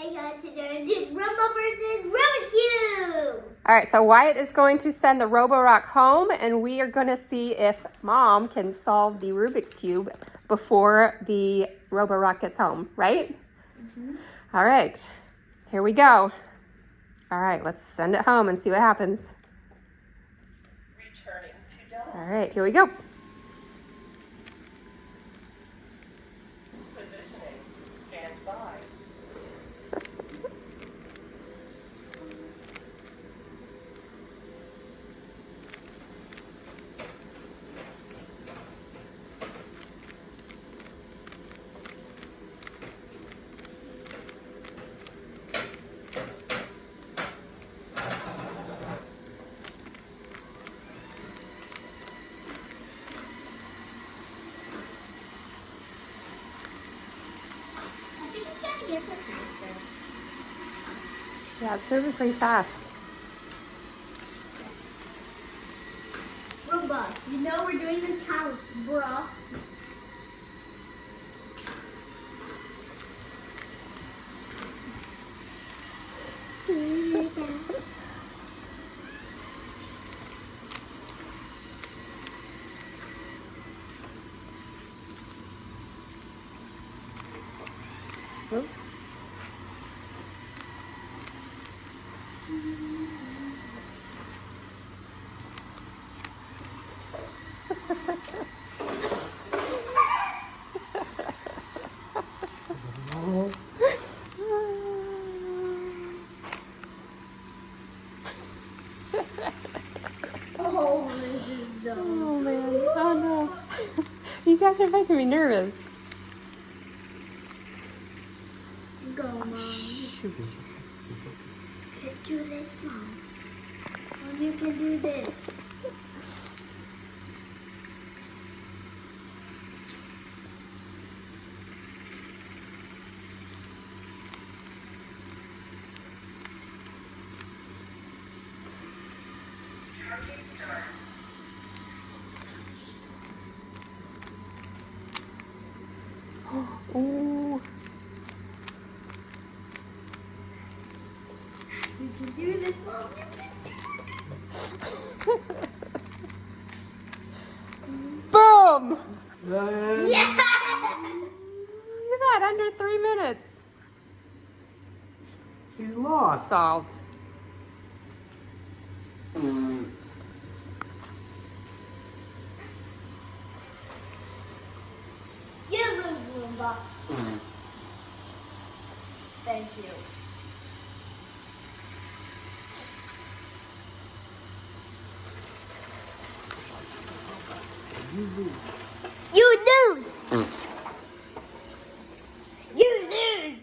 Today did Rumba versus Rubik's Cube. All right, so Wyatt is going to send the Roborock home, and we are going to see if Mom can solve the Rubik's Cube before the Roborock gets home, right? Mm-hmm. All right, here we go. All right, let's send it home and see what happens. Returning to Dome. All right, here we go. Positioning. Stand by. Get the faster. Yeah, it's moving pretty fast. Rumba, you know we're doing the challenge, bruh. Oh. Oh, this is so. Oh man, oh no. You guys are making me nervous. Go, Mom. Shoot. You can do this, Mom. Mom, you can do this. Ooh. You can do this, Mom. You can do Boom! this. Yes! Look at that, under 3 minutes. He's lost. Solved. You lose, Rumba. Thank you. You lose. You lose. You lose.